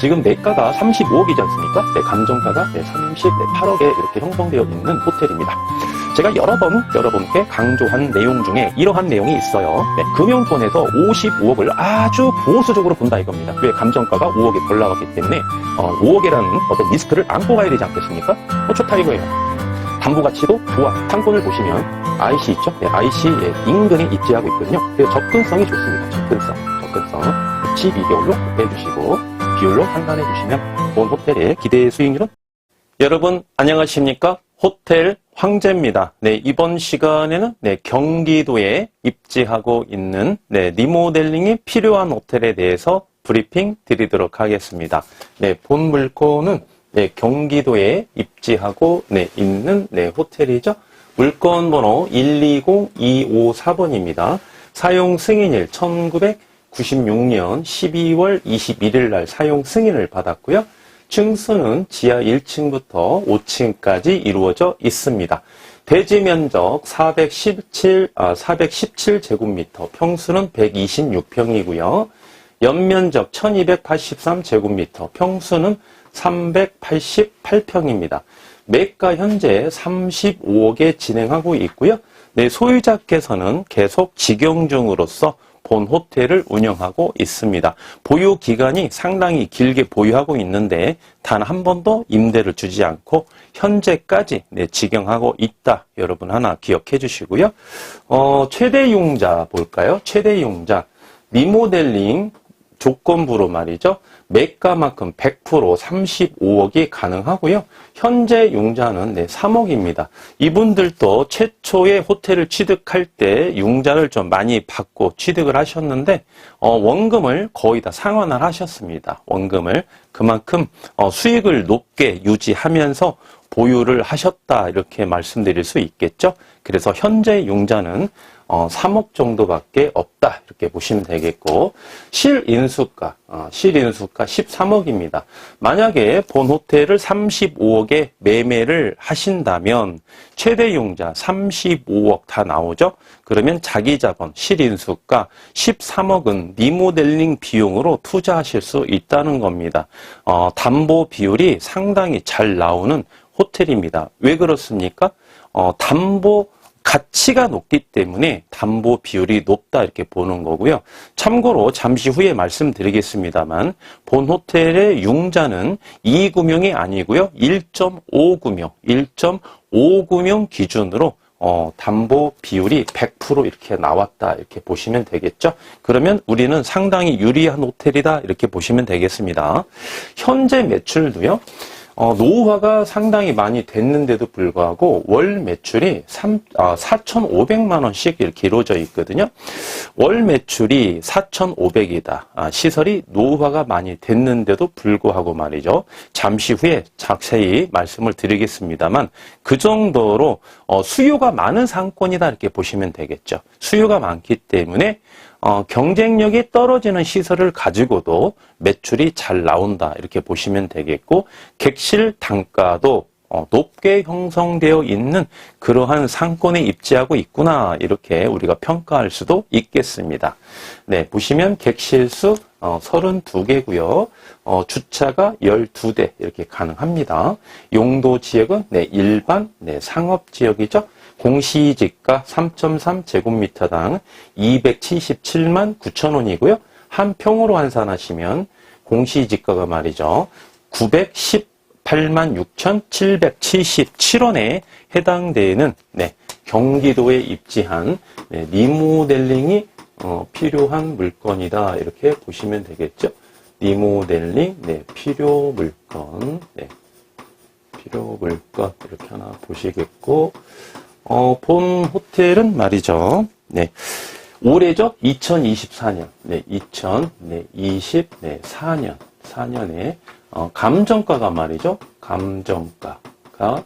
지금 매가가 35억이지 않습니까? 네, 감정가가 8억에 이렇게 형성되어 있는 호텔입니다. 제가 여러 번 여러분께 강조한 내용 중에 이러한 내용이 있어요. 네, 금융권에서 55억을 아주 보수적으로 본다 이겁니다. 왜? 감정가가 5억이 덜 나왔기 때문에 5억이라는 어떤 리스크를 안고 가야 되지 않겠습니까? 좋다 이거예요. 담보가치도 좋아. 상권을 보시면 IC 있죠? 네, IC 인근에 입지하고 있거든요. 그래서 접근성이 좋습니다. 접근성 12개월로 빼주시고 비율로 판단해 주시면 본 호텔의 기대 수익률은? 여러분 안녕하십니까? 호텔 황제입니다. 네, 이번 시간에는 경기도에 입지하고 있는 리모델링이 필요한 호텔에 대해서 브리핑 드리도록 하겠습니다. 본 물건은 경기도에 입지하고 있는 호텔이죠. 물건 번호 120254번입니다. 사용 승인일 1996년 12월 21일 날 사용 승인을 받았고요. 층수는 지하 1층부터 5층까지 이루어져 있습니다. 대지 면적 417제곱미터, 평수는 126평이고요. 연면적 1283제곱미터, 평수는 388평입니다. 매가 현재 35억에 진행하고 있고요. 소유자께서는 계속 직영 중으로서 본 호텔을 운영하고 있습니다. 보유 기간이 상당히 길게 보유하고 있는데 단 한 번도 임대를 주지 않고 현재까지 직영하고 있다. 여러분 하나 기억해 주시고요. 최대 융자 볼까요? 최대 융자 리모델링 조건부로 말이죠. 매가만큼 100% 35억이 가능하고요. 현재 융자는 3억입니다. 이분들도 최초에 호텔을 취득할 때 융자를 좀 많이 받고 취득을 하셨는데 원금을 거의 다 상환을 하셨습니다. 원금을 그만큼 수익을 높게 유지하면서 보유를 하셨다 이렇게 말씀드릴 수 있겠죠. 그래서 현재 융자는 3억 정도밖에 없다 이렇게 보시면 되겠고 실인수가 13억입니다. 만약에 본 호텔을 35억에 매매를 하신다면 최대 융자 35억 다 나오죠. 그러면 자기 자본 실인수가 13억은 리모델링 비용으로 투자하실 수 있다는 겁니다. 담보 비율이 상당히 잘 나오는 호텔입니다. 왜 그렇습니까? 담보 가치가 높기 때문에 담보 비율이 높다 이렇게 보는 거고요. 참고로 잠시 후에 말씀드리겠습니다만 본 호텔의 융자는 2금융이 아니고요. 1.5금융 기준으로 담보 비율이 100% 이렇게 나왔다 이렇게 보시면 되겠죠. 그러면 우리는 상당히 유리한 호텔이다 이렇게 보시면 되겠습니다. 현재 매출도요. 노후화가 상당히 많이 됐는데도 불구하고 월 매출이 4,500만 원씩 이렇게 이루어져 있거든요. 월 매출이 4,500이다. 시설이 노후화가 많이 됐는데도 불구하고 말이죠. 잠시 후에 자세히 말씀을 드리겠습니다만 그 정도로 수요가 많은 상권이다 이렇게 보시면 되겠죠. 수요가 많기 때문에 경쟁력이 떨어지는 시설을 가지고도 매출이 잘 나온다 이렇게 보시면 되겠고 객실 단가도 높게 형성되어 있는 그러한 상권에 입지하고 있구나 이렇게 우리가 평가할 수도 있겠습니다. 보시면 객실수 32개고요. 주차가 12대 이렇게 가능합니다. 용도 지역은 일반 상업지역이죠. 공시지가 3.3제곱미터당 277만 9천 원이고요. 한 평으로 환산하시면 공시지가가 말이죠. 918만 6,777원에 해당되는 경기도에 입지한 리모델링이 필요한 물건이다. 이렇게 보시면 되겠죠. 리모델링 필요 물건 이렇게 하나 보시겠고 본 호텔은 말이죠. 올해죠. 2024년. 2024년에 감정가가 말이죠. 감정가가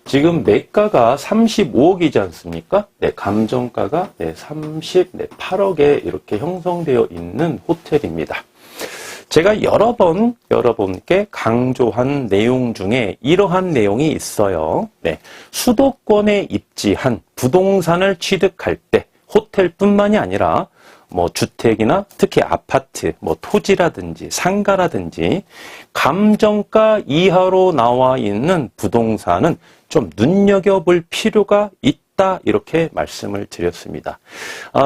지금 매가가 35억이지 않습니까? 감정가가 38억에 이렇게 형성되어 있는 호텔입니다. 제가 여러 번 여러분께 강조한 내용 중에 이러한 내용이 있어요. 수도권에 입지한 부동산을 취득할 때 호텔뿐만이 아니라 뭐 주택이나 특히 아파트, 뭐 토지라든지 상가라든지 감정가 이하로 나와 있는 부동산은 좀 눈여겨볼 필요가 있다, 이렇게 말씀을 드렸습니다.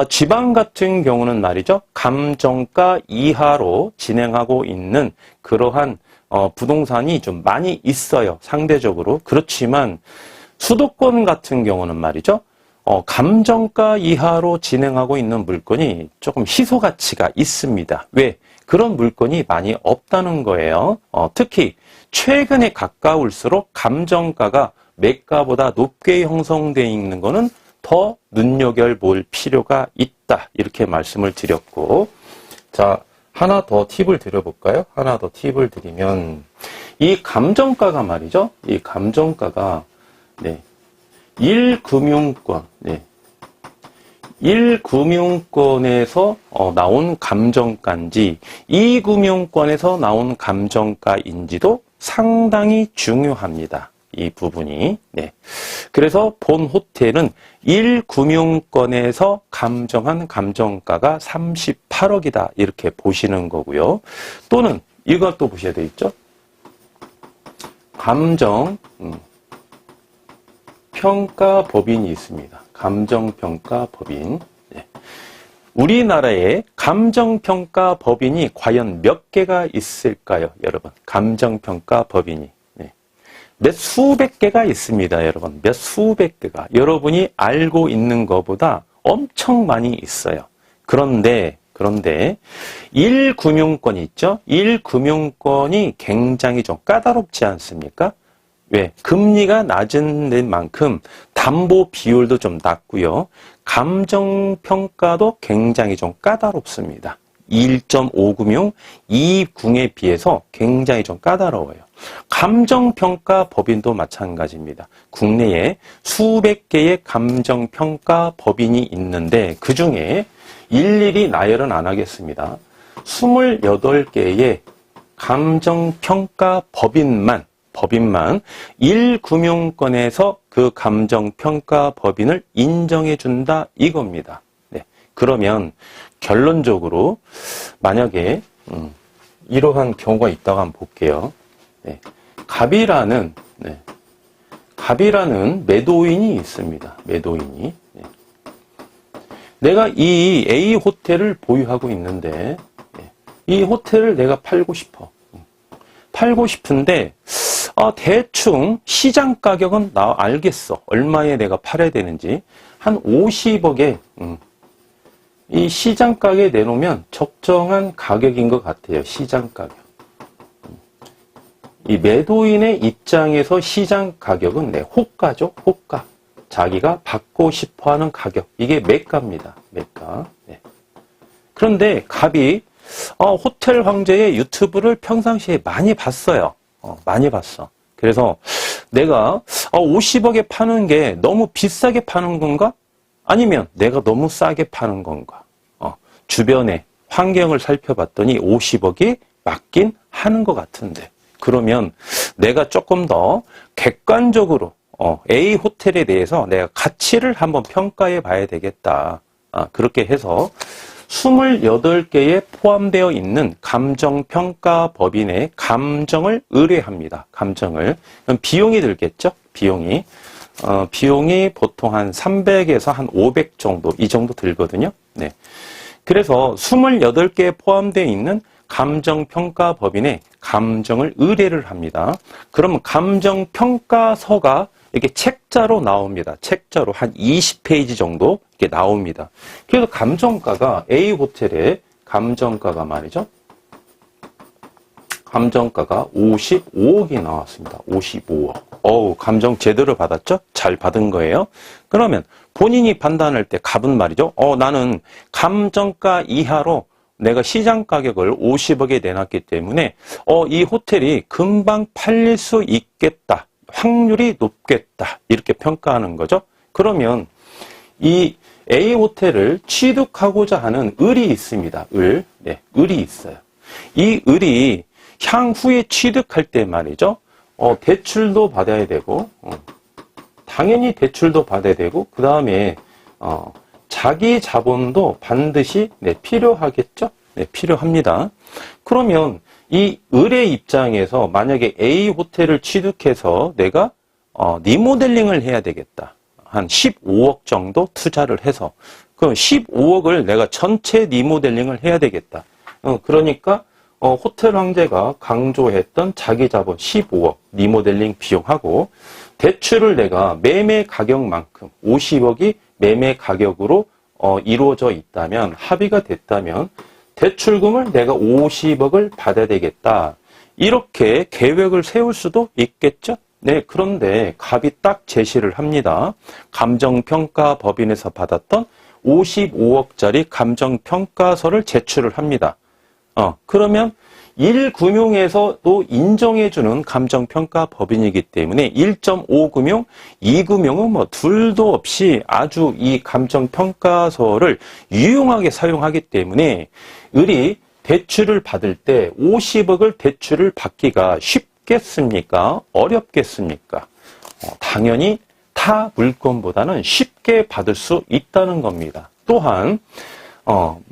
지방 같은 경우는 말이죠, 감정가 이하로 진행하고 있는 그러한 부동산이 좀 많이 있어요, 상대적으로. 그렇지만 수도권 같은 경우는 말이죠, 감정가 이하로 진행하고 있는 물건이 조금 희소 가치가 있습니다. 왜? 그런 물건이 많이 없다는 거예요. 특히 최근에 가까울수록 감정가가 매가보다 높게 형성되어 있는 거는 더 눈여겨볼 필요가 있다, 이렇게 말씀을 드렸고, 자, 하나 더 팁을 드려볼까요? 하나 더 팁을 드리면, 이 감정가가 말이죠, 이 감정가가 1금융권, 1금융권에서 나온 감정가인지 2금융권에서 나온 감정가인지도 상당히 중요합니다, 이 부분이. 그래서 본 호텔은 1금융권에서 감정한 감정가가 38억이다, 이렇게 보시는 거고요. 또는 이걸 또 보셔야 되겠죠? 감정평가법인이 있습니다. 감정평가법인. 우리나라에 감정평가법인이 과연 몇 개가 있을까요, 여러분? 감정평가법인이. 몇 수백 개가 있습니다, 여러분. 몇 수백 개가. 여러분이 알고 있는 것보다 엄청 많이 있어요. 그런데 1금융권이 있죠? 1금융권이 굉장히 좀 까다롭지 않습니까? 왜? 금리가 낮은 만큼 담보 비율도 좀 낮고요. 감정평가도 굉장히 좀 까다롭습니다. 1.5금융, 2궁에 비해서 굉장히 좀 까다로워요. 감정평가법인도 마찬가지입니다. 국내에 수백 개의 감정평가법인이 있는데 그 중에 일일이 나열은 안 하겠습니다. 28개의 감정평가법인만 1금융권에서 그 감정평가법인을 인정해준다, 이겁니다. 그러면 결론적으로 만약에 이러한 경우가 있다고 한번 볼게요. 갑이라는 매도인이 있습니다. 매도인이. 내가 이 A 호텔을 보유하고 있는데 이 호텔을 내가 팔고 싶어. 팔고 싶은데 대충 시장 가격은 나 알겠어. 얼마에 내가 팔아야 되는지. 한 50억에 이 시장 가격에 내놓으면 적정한 가격인 것 같아요. 시장 가격. 이 매도인의 입장에서 시장 가격은 호가죠. 호가. 자기가 받고 싶어하는 가격. 이게 매가입니다. 매가. 그런데 갑이 호텔 황제의 유튜브를 평상시에 많이 봤어요. 많이 봤어. 그래서 내가 50억에 파는 게 너무 비싸게 파는 건가? 아니면 내가 너무 싸게 파는 건가? 주변의 환경을 살펴봤더니 50억이 맞긴 하는 것 같은데, 그러면 내가 조금 더 객관적으로 A 호텔에 대해서 내가 가치를 한번 평가해 봐야 되겠다. 그렇게 해서 28개에 포함되어 있는 감정평가법인의 감정을 의뢰합니다. 감정을. 그럼 비용이 들겠죠? 비용이 보통 한 300에서 한 500 정도, 이 정도 들거든요. 그래서 28개에 포함되어 있는 감정평가법인의 감정을 의뢰를 합니다. 그러면 감정평가서가 이렇게 책자로 나옵니다. 책자로 한 20페이지 정도 이렇게 나옵니다. 그래서 감정가가 A 호텔의 감정가가 말이죠. 감정가가 55억이 나왔습니다. 55억. 감정 제대로 받았죠? 잘 받은 거예요. 그러면 본인이 판단할 때 갑은 말이죠. 나는 감정가 이하로 내가 시장 가격을 50억에 내놨기 때문에 이 호텔이 금방 팔릴 수 있겠다. 확률이 높겠다. 이렇게 평가하는 거죠. 그러면 이 A 호텔을 취득하고자 하는 을이 있습니다. 을이 있어요. 이 을이 향후에 취득할 때 말이죠. 대출도 받아야 되고, 당연히 대출도 받아야 되고, 그 다음에 자기 자본도 반드시 필요하겠죠? 네, 필요합니다. 그러면 이 을의 입장에서 만약에 A 호텔을 취득해서 내가 리모델링을 해야 되겠다. 한 15억 정도 투자를 해서 그럼 15억을 내가 전체 리모델링을 해야 되겠다. 그러니까 호텔 황제가 강조했던 자기 자본 15억 리모델링 비용하고 대출을 내가 매매 가격만큼 50억이 매매 가격으로 이루어져 있다면 합의가 됐다면 대출금을 내가 50억을 받아야 되겠다. 이렇게 계획을 세울 수도 있겠죠? 네, 그런데 갑이 딱 제시를 합니다. 감정평가법인에서 받았던 55억짜리 감정평가서를 제출을 합니다. 그러면 1금융에서도 인정해주는 감정평가법인이기 때문에 1.5금융, 2금융은 뭐 둘도 없이 아주 이 감정평가서를 유용하게 사용하기 때문에 을이 대출을 받을 때 50억을 대출을 받기가 쉽겠습니까? 어렵겠습니까? 당연히 타 물건보다는 쉽게 받을 수 있다는 겁니다. 또한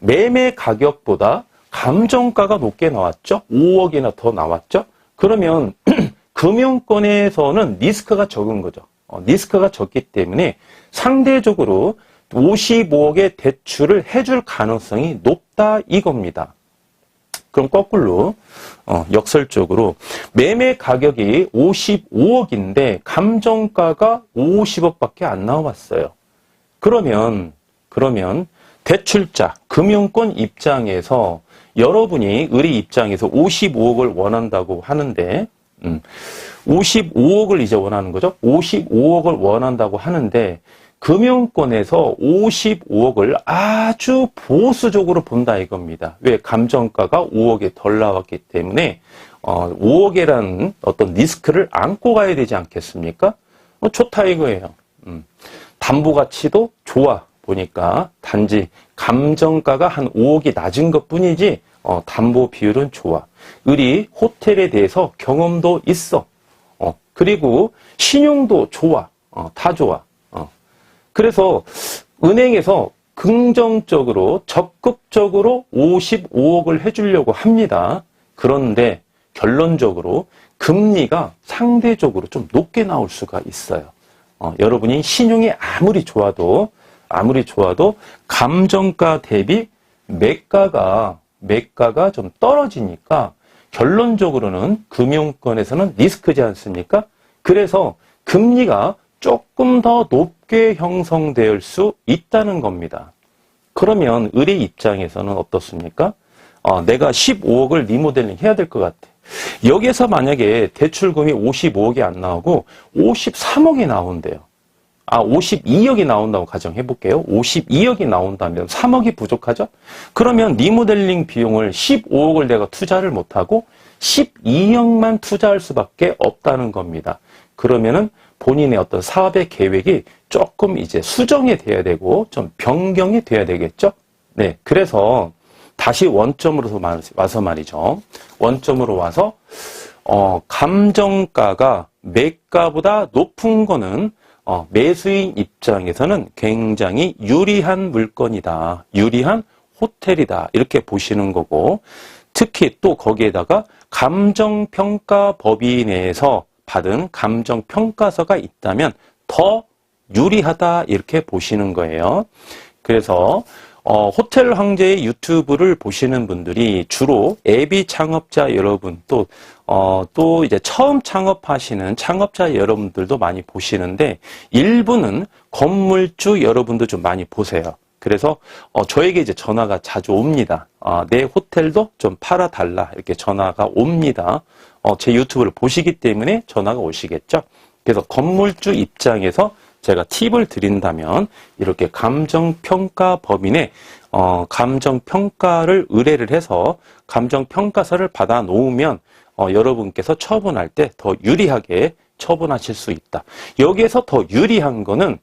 매매 가격보다 감정가가 높게 나왔죠? 5억이나 더 나왔죠? 그러면 금융권에서는 리스크가 적은 거죠. 리스크가 적기 때문에 상대적으로 55억의 대출을 해줄 가능성이 높다 이겁니다. 그럼 거꾸로 역설적으로 매매 가격이 55억인데 감정가가 50억밖에 안 나왔어요. 그러면 대출자, 금융권 입장에서 여러분이 을의 입장에서 55억을 원한다고 하는데 55억을 이제 원하는 거죠. 55억을 원한다고 하는데 금융권에서 55억을 아주 보수적으로 본다 이겁니다. 왜? 감정가가 5억이 덜 나왔기 때문에 5억이라는 어떤 리스크를 안고 가야 되지 않겠습니까? 좋다 이거예요. 담보가치도 좋아 보니까 단지 감정가가 한 5억이 낮은 것뿐이지 담보 비율은 좋아. 을이 호텔에 대해서 경험도 있어. 그리고 신용도 좋아. 다 좋아. 그래서 은행에서 긍정적으로 적극적으로 55억을 해주려고 합니다. 그런데 결론적으로 금리가 상대적으로 좀 높게 나올 수가 있어요. 여러분이 신용이 아무리 좋아도 감정가 대비 매가가 좀 떨어지니까 결론적으로는 금융권에서는 리스크지 않습니까? 그래서 금리가 조금 더 높게 형성될 수 있다는 겁니다. 그러면 을의 입장에서는 어떻습니까? 내가 15억을 리모델링 해야 될 것 같아. 여기에서 만약에 대출금이 55억이 안 나오고 53억이 나온대요. 52억이 나온다고 가정해 볼게요. 52억이 나온다면 3억이 부족하죠? 그러면 리모델링 비용을 15억을 내가 투자를 못하고 12억만 투자할 수밖에 없다는 겁니다. 그러면은 본인의 어떤 사업의 계획이 조금 이제 수정이 돼야 되고 좀 변경이 돼야 되겠죠? 네. 그래서 다시 원점으로 와서 말이죠. 원점으로 와서, 감정가가 매가보다 높은 거는 매수인 입장에서는 굉장히 유리한 물건이다. 유리한 호텔이다. 이렇게 보시는 거고, 특히 또 거기에다가 감정평가법인에서 받은 감정평가서가 있다면 더 유리하다. 이렇게 보시는 거예요. 그래서 호텔 황제의 유튜브를 보시는 분들이 주로 애비 창업자 여러분 또 이제 처음 창업하시는 창업자 여러분들도 많이 보시는데 일부는 건물주 여러분도 좀 많이 보세요. 그래서 저에게 이제 전화가 자주 옵니다. 내 호텔도 좀 팔아달라 이렇게 전화가 옵니다. 제 유튜브를 보시기 때문에 전화가 오시겠죠. 그래서 건물주 입장에서 제가 팁을 드린다면 이렇게 감정평가법인에 감정평가를 의뢰를 해서 감정평가서를 받아 놓으면 여러분께서 처분할 때 더 유리하게 처분하실 수 있다. 여기에서 더 유리한 거는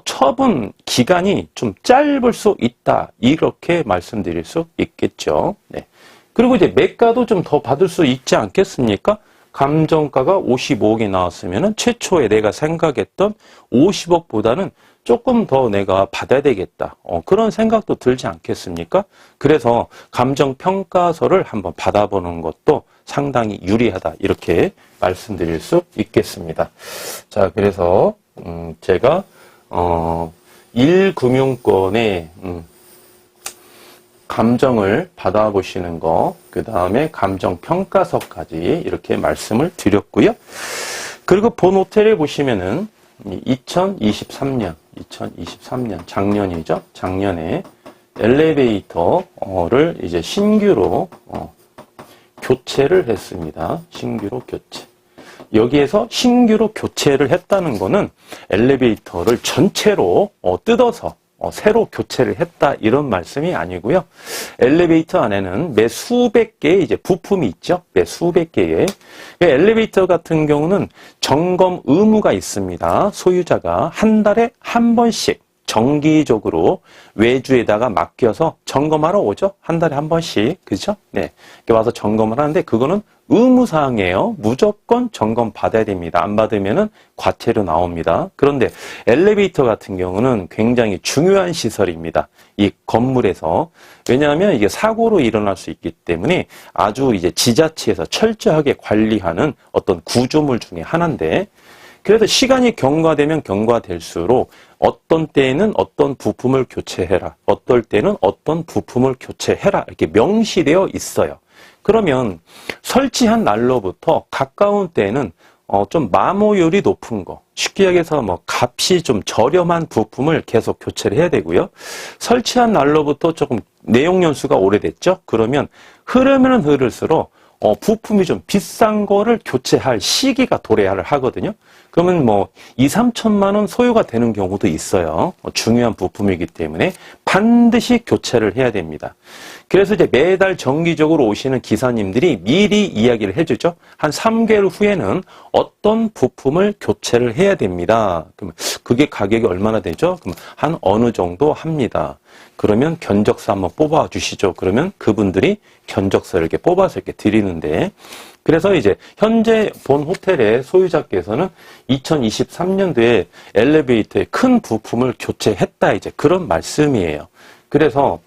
처분 기간이 좀 짧을 수 있다. 이렇게 말씀드릴 수 있겠죠. 네. 그리고 이제 매가도 좀 더 받을 수 있지 않겠습니까? 감정가가 55억이 나왔으면 최초에 내가 생각했던 50억보다는 조금 더 내가 받아야 되겠다. 그런 생각도 들지 않겠습니까? 그래서 감정평가서를 한번 받아보는 것도 상당히 유리하다. 이렇게 말씀드릴 수 있겠습니다. 자, 그래서 제가 1금융권의 감정을 받아보시는 거, 그 다음에 감정평가서까지 이렇게 말씀을 드렸고요. 그리고 본 호텔에 보시면은 2023년 작년이죠. 작년에 엘리베이터를 이제 신규로 교체를 했습니다. 신규로 교체. 여기에서 신규로 교체를 했다는 거는 엘리베이터를 전체로 뜯어서 새로 교체를 했다 이런 말씀이 아니고요. 엘리베이터 안에는 매 수백 개의 이제 부품이 있죠. 매 수백 개의 엘리베이터 같은 경우는 점검 의무가 있습니다. 소유자가 한 달에 한 번씩 정기적으로 외주에다가 맡겨서 점검하러 오죠. 한 달에 한 번씩. 그죠? 네. 이렇게 와서 점검을 하는데 그거는 의무사항이에요. 무조건 점검 받아야 됩니다. 안 받으면은 과태료 나옵니다. 그런데 엘리베이터 같은 경우는 굉장히 중요한 시설입니다. 이 건물에서. 왜냐하면 이게 사고로 일어날 수 있기 때문에 아주 이제 지자체에서 철저하게 관리하는 어떤 구조물 중에 하나인데 그래서 시간이 경과되면 경과될수록 어떤 때에는 어떤 부품을 교체해라. 어떨 때는 어떤 부품을 교체해라. 이렇게 명시되어 있어요. 그러면 설치한 날로부터 가까운 때에는 좀 마모율이 높은 거, 쉽게 얘기해서 뭐 값이 좀 저렴한 부품을 계속 교체를 해야 되고요. 설치한 날로부터 조금 내용 연수가 오래됐죠. 그러면 흐르면 흐를수록 부품이 좀 비싼 거를 교체할 시기가 도래를 하거든요. 그러면 뭐 2, 3천만 원 소요가 되는 경우도 있어요. 중요한 부품이기 때문에 반드시 교체를 해야 됩니다. 그래서 이제 매달 정기적으로 오시는 기사님들이 미리 이야기를 해주죠. 한 3개월 후에는 어떤 부품을 교체를 해야 됩니다. 그러면 그게 가격이 얼마나 되죠? 그럼 한 어느 정도 합니다. 그러면 견적서 한번 뽑아 주시죠. 그러면 그분들이 견적서를 이렇게 뽑아서 이렇게 드리는데 그래서 이제 현재 본 호텔의 소유자께서는 2023년도에 엘리베이터의 큰 부품을 교체했다 이제 그런 말씀이에요. 그래서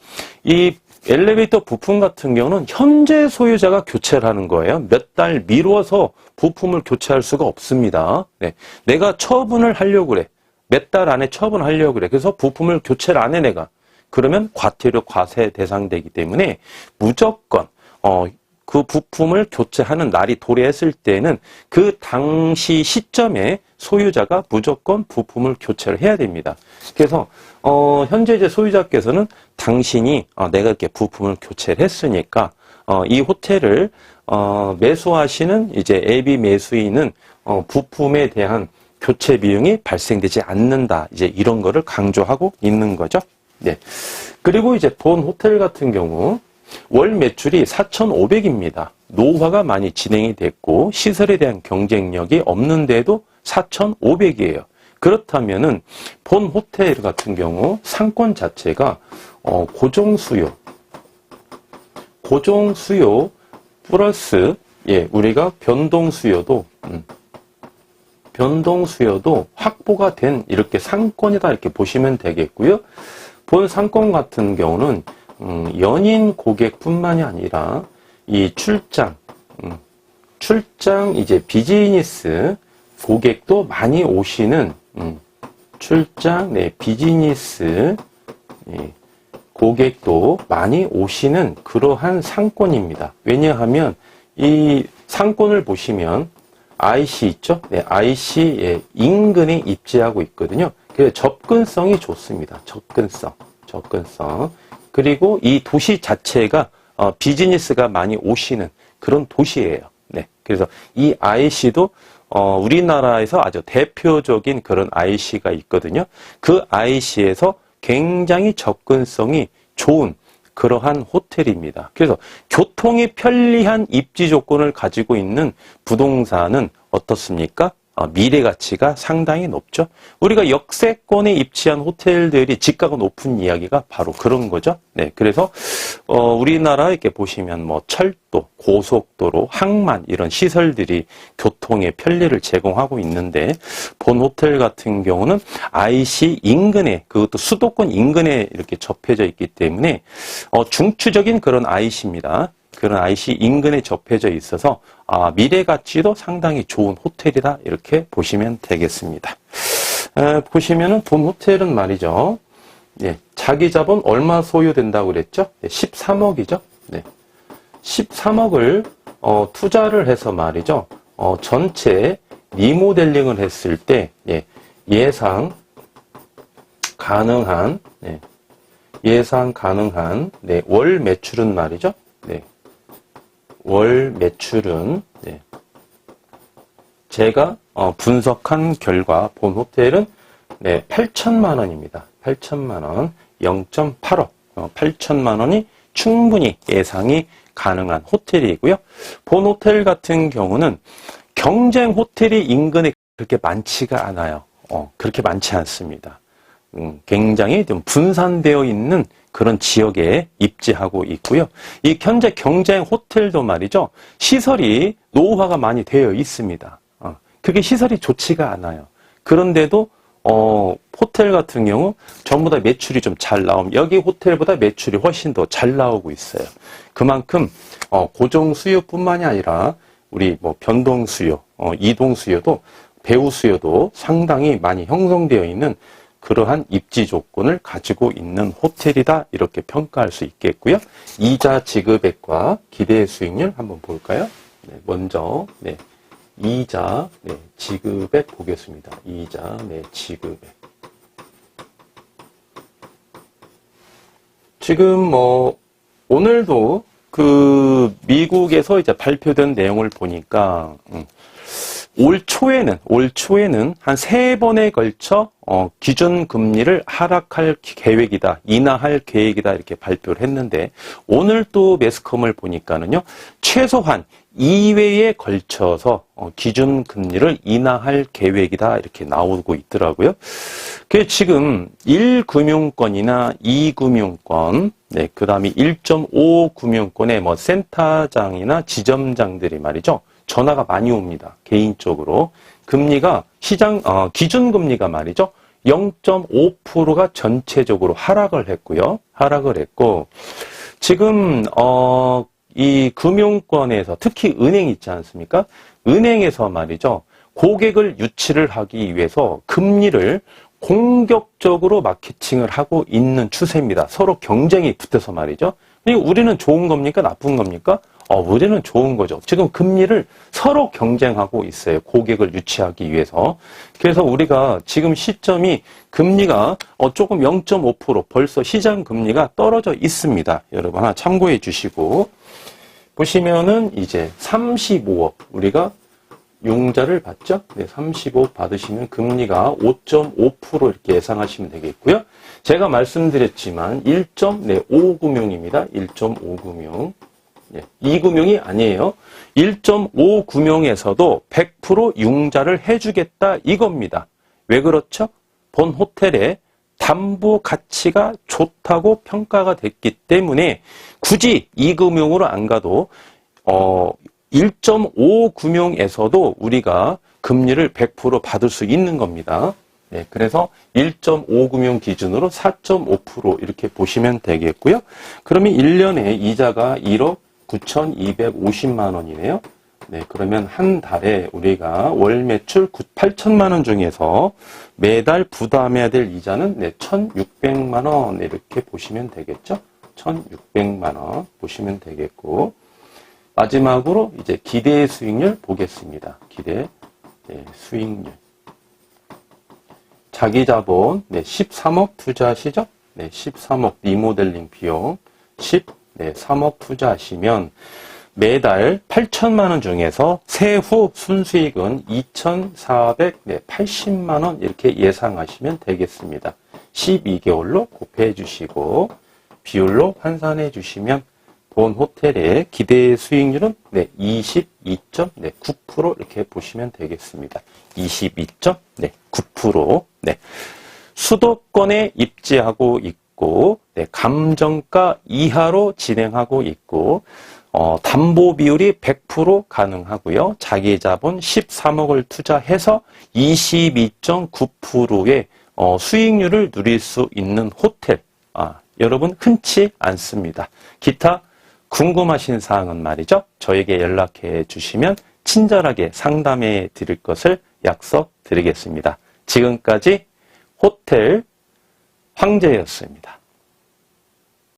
이 엘리베이터 부품 같은 경우는 현재 소유자가 교체를 하는 거예요. 몇 달 미뤄서 부품을 교체할 수가 없습니다. 네. 내가 처분을 하려고 그래. 몇 달 안에 처분하려고 그래. 그래서 부품을 교체를 안 해 내가. 그러면 과태료 과세 대상되기 때문에 무조건 그 부품을 교체하는 날이 도래했을 때는 그 당시 시점에 소유자가 무조건 부품을 교체를 해야 됩니다. 그래서 현재 이제 소유자께서는 당신이 내가 이렇게 부품을 교체를 했으니까 이 호텔을 매수하시는 이제 예비 매수인은 부품에 대한 교체 비용이 발생되지 않는다. 이제 이런 거를 강조하고 있는 거죠. 네. 그리고 이제 본 호텔 같은 경우 월 매출이 4,500입니다. 노후화가 많이 진행이 됐고 시설에 대한 경쟁력이 없는데도 4,500이에요. 그렇다면은 본 호텔 같은 경우 상권 자체가 고정 수요 플러스 우리가 변동 수요도 확보가 된 이렇게 상권이다 이렇게 보시면 되겠고요. 본 상권 같은 경우는 연인 고객뿐만이 아니라 이 출장 이제 비즈니스 고객도 많이 오시는 비즈니스 고객도 많이 오시는 그러한 상권입니다. 왜냐하면 이 상권을 보시면 IC 있죠? 네, IC 인근에 입지하고 있거든요. 그래서 접근성이 좋습니다. 접근성. 그리고 이 도시 자체가 비즈니스가 많이 오시는 그런 도시예요. 네. 그래서 이 IC도 우리나라에서 아주 대표적인 그런 IC가 있거든요. 그 IC에서 굉장히 접근성이 좋은 그러한 호텔입니다. 그래서 교통이 편리한 입지 조건을 가지고 있는 부동산은 어떻습니까? 미래 가치가 상당히 높죠. 우리가 역세권에 입지한 호텔들이 지가가 높은 이야기가 바로 그런 거죠. 네, 그래서 우리나라 이렇게 보시면 뭐 철도, 고속도로, 항만 이런 시설들이 교통의 편리를 제공하고 있는데 본 호텔 같은 경우는 IC 인근에, 그것도 수도권 인근에 이렇게 접해져 있기 때문에 중추적인 그런 IC입니다. 그런 IC 인근에 접해져 있어서 미래 가치도 상당히 좋은 호텔이다 이렇게 보시면 되겠습니다. 보시면은 본 호텔은 말이죠. 예, 자기 자본 얼마 소요된다고 그랬죠? 13억이죠. 네. 13억을 투자를 해서 말이죠. 전체 리모델링을 했을 때 예상 가능한 월 매출은 말이죠. 네. 월 매출은 제가 분석한 결과 본 호텔은 8천만 원입니다. 8천만 원, 0.8억, 8천만 원이 충분히 예상이 가능한 호텔이고요. 본 호텔 같은 경우는 경쟁 호텔이 인근에 그렇게 많지가 않아요. 그렇게 많지 않습니다. 굉장히 좀 분산되어 있는 그런 지역에 입지하고 있고요. 이 현재 경쟁 호텔도 말이죠. 시설이 노후화가 많이 되어 있습니다. 그게 시설이 좋지가 않아요. 그런데도 호텔 같은 경우 전부 다 매출이 좀 잘 나오면 여기 호텔보다 매출이 훨씬 더 잘 나오고 있어요. 그만큼 고정 수요뿐만이 아니라 우리 뭐 변동 수요, 이동 수요도 배우 수요도 상당히 많이 형성되어 있는 그러한 입지 조건을 가지고 있는 호텔이다 이렇게 평가할 수 있겠고요. 이자 지급액과 기대 수익률 한번 볼까요? 먼저 이자 지급액 보겠습니다. 이자 지급액. 지금 뭐 오늘도 그 미국에서 이제 발표된 내용을 보니까 올 초에는 한 3번에 걸쳐 기준 금리를 하락할 계획이다, 인하할 계획이다 이렇게 발표를 했는데 오늘 또 매스컴을 보니까는요 최소한 2회에 걸쳐서 기준 금리를 인하할 계획이다 이렇게 나오고 있더라고요. 그 지금 1금융권이나 2금융권, 그 다음에 1.5 금융권의 뭐 센터장이나 지점장들이 말이죠. 전화가 많이 옵니다. 개인적으로. 금리가 기준 금리가 말이죠. 0.5%가 전체적으로 하락을 했고요. 하락을 했고, 지금, 이 금융권에서 특히 은행 있지 않습니까? 은행에서 말이죠. 고객을 유치를 하기 위해서 금리를 공격적으로 마케팅을 하고 있는 추세입니다. 서로 경쟁이 붙어서 말이죠. 우리는 좋은 겁니까? 나쁜 겁니까? 우리는 좋은 거죠. 지금 금리를 서로 경쟁하고 있어요. 고객을 유치하기 위해서. 그래서 우리가 지금 시점이 금리가 조금 0.5% 벌써 시장 금리가 떨어져 있습니다. 여러분 하나 참고해 주시고 보시면은 이제 35억 우리가 융자를 받죠. 35억 받으시면 금리가 5.5% 이렇게 예상하시면 되겠고요. 제가 말씀드렸지만 1.5금융입니다. 1.5금융. 2금융이 아니에요. 1.5금융에서도 100% 융자를 해주겠다 이겁니다. 왜 그렇죠? 본 호텔의 담보 가치가 좋다고 평가가 됐기 때문에 굳이 2금융으로 안 가도 1.5금융에서도 우리가 금리를 100% 받을 수 있는 겁니다. 그래서 1.5금융 기준으로 4.5% 이렇게 보시면 되겠고요. 그러면 1년에 이자가 1억 9,250만 원이네요. 그러면 한 달에 우리가 월 매출 8천만 원 중에서 매달 부담해야 될 이자는 1,600만 원 이렇게 보시면 되겠죠. 1,600만 원 보시면 되겠고 마지막으로 이제 기대 수익률 보겠습니다. 기대 수익률. 자기 자본 13억 투자하시죠? 13억 리모델링 비용 13억 투자하시면 매달 8천만 원 중에서 세후 순수익은 2,480만 원 이렇게 예상하시면 되겠습니다. 12개월로 곱해 주시고 비율로 환산해 주시면 본 호텔의 기대 수익률은 22.9% 이렇게 보시면 되겠습니다. 22.9%. 수도권에 입지하고 있고 감정가 이하로 진행하고 있고 담보 비율이 100% 가능하고요. 자기 자본 13억을 투자해서 22.9%의 수익률을 누릴 수 있는 호텔. 여러분 흔치 않습니다. 기타 궁금하신 사항은 말이죠. 저에게 연락해 주시면 친절하게 상담해 드릴 것을 약속드리겠습니다. 지금까지 호텔 황제였습니다.